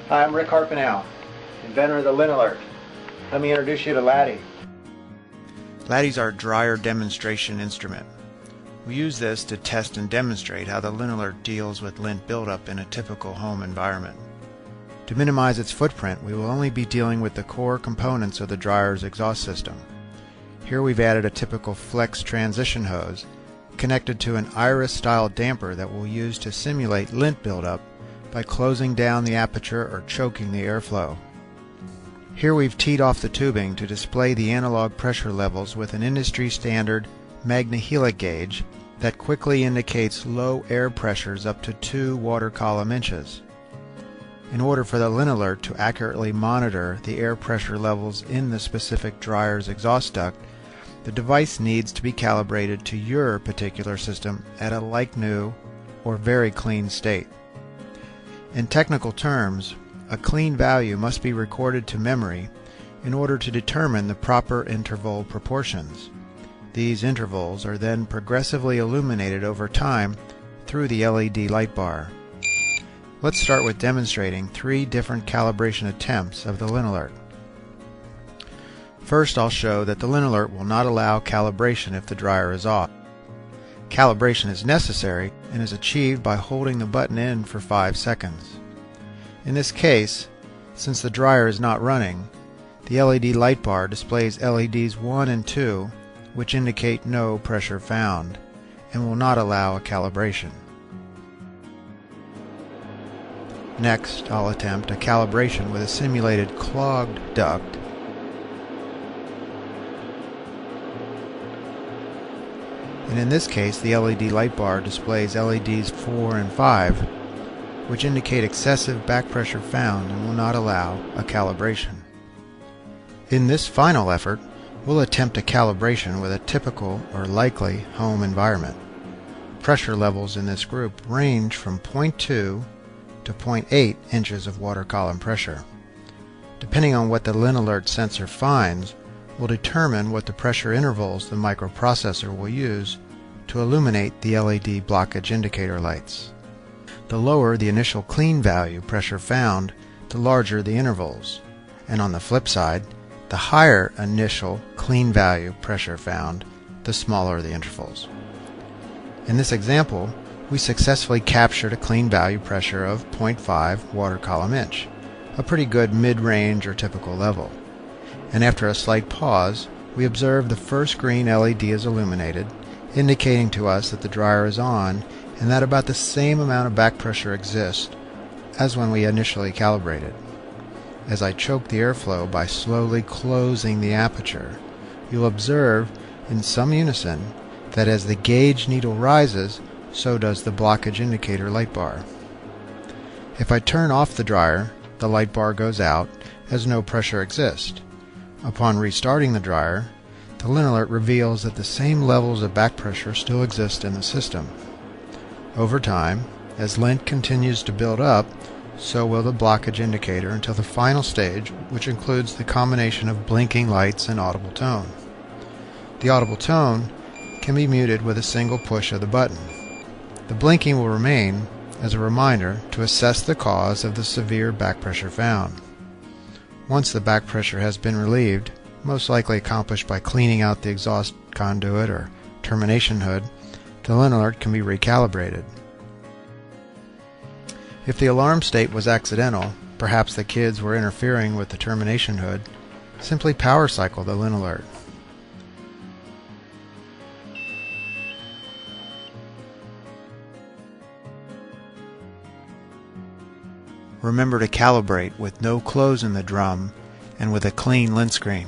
Hi, I'm Rick Harpenell, inventor of the LintAlert. Let me introduce you to Laddie. Laddie's our dryer demonstration instrument. We use this to test and demonstrate how the LintAlert deals with lint buildup in a typical home environment. To minimize its footprint, we will only be dealing with the core components of the dryer's exhaust system. Here we've added a typical flex transition hose connected to an iris-style damper that we'll use to simulate lint buildup by closing down the aperture or choking the airflow. Here we've teed off the tubing to display the analog pressure levels with an industry-standard magnehelic gauge that quickly indicates low air pressures up to 2 water column inches. In order for the LintAlert to accurately monitor the air pressure levels in the specific dryer's exhaust duct, the device needs to be calibrated to your particular system at a like-new or very clean state. In technical terms, a clean value must be recorded to memory in order to determine the proper interval proportions. These intervals are then progressively illuminated over time through the LED light bar. Let's start with demonstrating 3 different calibration attempts of the LintAlert. First, I'll show that the LintAlert will not allow calibration if the dryer is off. Calibration is necessary and is achieved by holding the button in for 5 seconds. In this case, since the dryer is not running, the LED light bar displays LEDs 1 and 2, which indicate no pressure found, and will not allow a calibration. Next, I'll attempt a calibration with a simulated clogged duct and in this case the LED light bar displays LEDs 4 and 5, which indicate excessive back pressure found and will not allow a calibration. In this final effort, we'll attempt a calibration with a typical or likely home environment. Pressure levels in this group range from 0.2 to 0.8 inches of water column pressure. Depending on what the LintAlert sensor finds, will determine what the pressure intervals the microprocessor will use to illuminate the LED blockage indicator lights. The lower the initial clean value pressure found, the larger the intervals, and on the flip side, the higher initial clean value pressure found, the smaller the intervals. In this example, we successfully captured a clean value pressure of 0.5 water column inch, a pretty good mid-range or typical level. And after a slight pause, we observe the first green LED is illuminated, indicating to us that the dryer is on and that about the same amount of back pressure exists as when we initially calibrated. As I choke the airflow by slowly closing the aperture, you'll observe in some unison that as the gauge needle rises, so does the blockage indicator light bar. If I turn off the dryer, the light bar goes out as no pressure exists. Upon restarting the dryer, the LintAlert reveals that the same levels of back pressure still exist in the system. Over time, as lint continues to build up, so will the blockage indicator until the final stage, which includes the combination of blinking lights and audible tone. The audible tone can be muted with a single push of the button. The blinking will remain as a reminder to assess the cause of the severe back pressure found. Once the back pressure has been relieved, most likely accomplished by cleaning out the exhaust conduit or termination hood, the LintAlert can be recalibrated. If the alarm state was accidental, perhaps the kids were interfering with the termination hood, simply power cycle the LintAlert. Remember to calibrate with no close in the drum and with a clean lint screen.